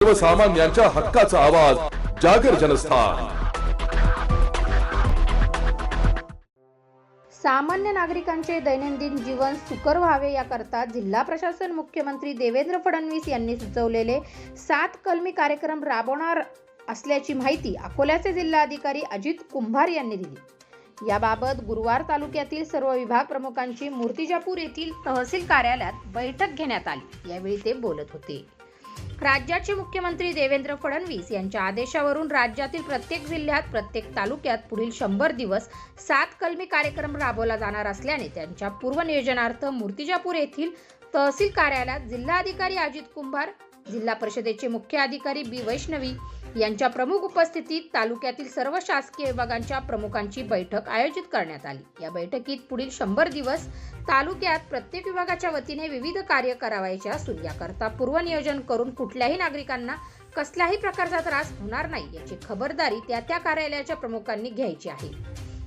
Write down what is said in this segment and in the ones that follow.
सर्वसामान्यांच्या हक्काचा आवाज जागर जनस्थान। सामान्य नागरिकांचे दैनंदिन जीवन सुकर व्हावे याकरता जिल्हा प्रशासन मुख्यमंत्री देवेंद्र फडणवीस यांनी सुचवलेले 7 कलमी कार्यक्रम राबवणार असल्याची माहिती अकोल्याचे जिल्हाधिकारी अजित कुंभार यांनी दिली। याबाबत गुरुवार तालुक्यातील सर्व विभाग प्रमुखांची मूर्तिजापूर येथील तहसील कार्यालयात बैठक घेण्यात आली। यावेळी ते बोलत होते। राज्याचे मुख्यमंत्री देवेंद्र फडणवीस यांच्या आदेशावरून राज्यातील प्रत्येक जिल्ह्यात प्रत्येक तालुक्यात पुढील 100 दिवस 7 कलमी कार्यक्रम राबवला जाणार असल्याने त्यांच्या पूर्वनियोजनार्थ मूर्तिजापूर येथील तहसील कार्यालयात जिल्हाधिकारी अजित कुंभार, जिल्हा परिषदेचे मुख्य अधिकारी बी वैष्णवी यांच्या प्रमुख उपस्थितीत तालुक्यातील सर्व शासकीय विभागांच्या प्रमुखांची बैठक आयोजित करण्यात आली। या बैठकीत पुढील 100 दिवस तालुक्यात प्रत्येक विभागाच्या वतीने विविध कार्य करावायचे असून याकरता पूर्वनियोजन करून कुठल्याही नागरिकांना कसल्याही प्रकारचा त्रास होणार नाही याची खबरदारी त्या कार्यालयाच्या प्रमुखांनी घ्यायची आहे।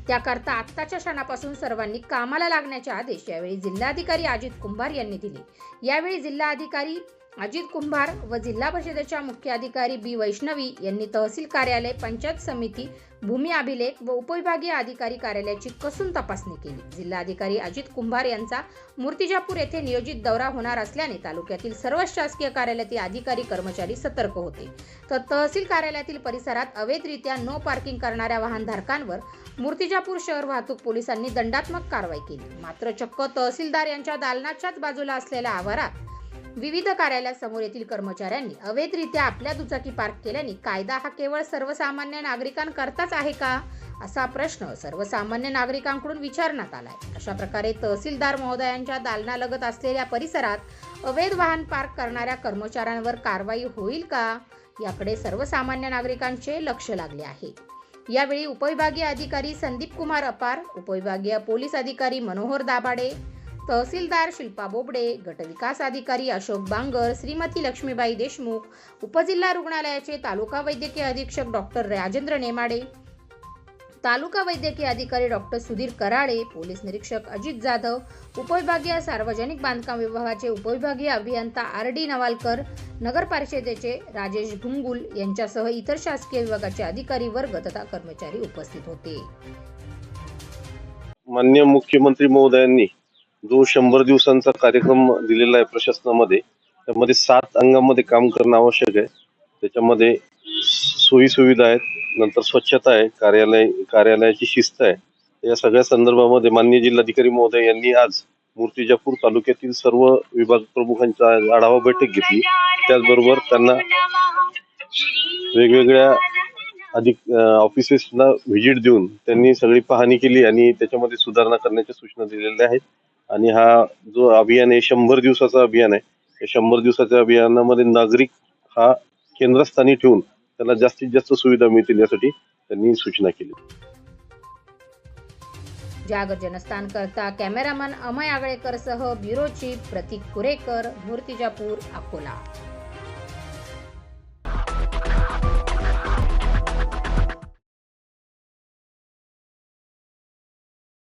त्याकरता आत्ताच्या क्षणापासून सर्वांनी कामाला लागण्याचे आदेश यावेळी जिल्हाधिकारी अजित कुंभार यांनी दिले। यावेळी जिल्हाधिकारी अजित कुंभार व जिल्हा परिषदेच्या मुख्य अधिकारी बी वैष्णवी यांनी तहसील कार्यालय, पंचायत समिती, भूमी अभिलेख व उपविभागीय अधिकारी कार्यालयाची कसून तपासणी केली। जिल्हाधिकारी अजित कुंभार यांचा मूर्तिजापूर येथे नियोजित दौरा होणार असल्याने तालुक्यातील सर्व शासकीय कार्यालयातील अधिकारी कर्मचारी सतर्क होते। तर तहसील कार्यालयातील परिसरात अवैधरित्या नो पार्किंग करणाऱ्या वाहनधारकांवर मूर्तिजापूर शहर वाहतूक पोलिसांनी दंडात्मक कारवाई केली। मात्र चक्क तहसीलदार यांच्या दालनाच्याच बाजूला असलेल्या आवारात विविध कार्यालयासमोर येथील कर्मचाऱ्यांनी अवैधरित्या आपल्या दुचाकी पार्क केल्याने कायदा हा केवळ सर्वसामान्य नागरिकांकरताच आहे का, असा प्रश्न सर्वसामान्य नागरिकांकडून विचारण्यात आलाय। अशा प्रकारे तहसीलदार महोदयांच्या दालनालगत असलेल्या परिसरात अवैध वाहन पार्क करणाऱ्या कर्मचाऱ्यांवर कारवाई होईल का, याकडे सर्वसामान्य नागरिकांचे लक्ष लागले आहे। यावेळी उपविभागीय अधिकारी संदीप कुमार अपार, उपविभागीय पोलीस अधिकारी मनोहर दाभाडे, तहसीलदार शिल्पा बोबडे, गटविकास अधिकारी अशोक बांगर, श्रीमती लक्ष्मीबाई देशमुख, उपजिल्हा रुग्णालयाचे तालुका वैद्यकीय अधीक्षक डॉक्टर राजेंद्र नेमाडे, तालुका वैद्यकीय अधिकारी डॉक्टर सुधीर कराळे, पोलीस निरीक्षक अजित जाधव, उपविभागीय सार्वजनिक बांधकाम विभागाचे उपविभागीय अभियंता RD नवालकर, नगर परिषदेचे राजेश भुंगुल यांच्यासह इतर शासकीय विभागाचे अधिकारी वर्ग तथा कर्मचारी उपस्थित होते। माननीय मुख्यमंत्री महोदयांनी जो 100 दिवसांचा कार्यक्रम दिलेला आहे प्रशासनामध्ये, त्यामध्ये 7 अंगामध्ये काम करणं आवश्यक आहे। त्याच्यामध्ये सोयी सुविधा आहेत, नंतर स्वच्छता आहे, कार्यालयाची शिस्त आहे। या सगळ्या संदर्भामध्ये माननीय जिल्हाधिकारी महोदय यांनी आज मूर्तिजापूर तालुक्यातील सर्व विभाग प्रमुखांचा आढावा बैठक घेतली। त्याचबरोबर त्यांना वेगवेगळ्या ऑफिसेसना व्हिजिट देऊन त्यांनी सगळी पाहणी केली आणि त्याच्यामध्ये सुधारणा करण्याच्या सूचना दिलेल्या आहेत। आणि हा जो अभियान आहे 100 दिवसाचा अभियान आहे। या 100 दिवसाच्या अभियानामध्ये नागरिक हा केंद्रस्थानी ठेवून त्याला जास्तीत जास्त सुविधा मिळतील यासाठी त्यांनी सूचना केली। जागर जनस्थान करता कॅमेरामन अमय आगळेकर सह ब्युरो चीफ प्रतीक कुरेकर, मूर्तिजापूर, अकोला।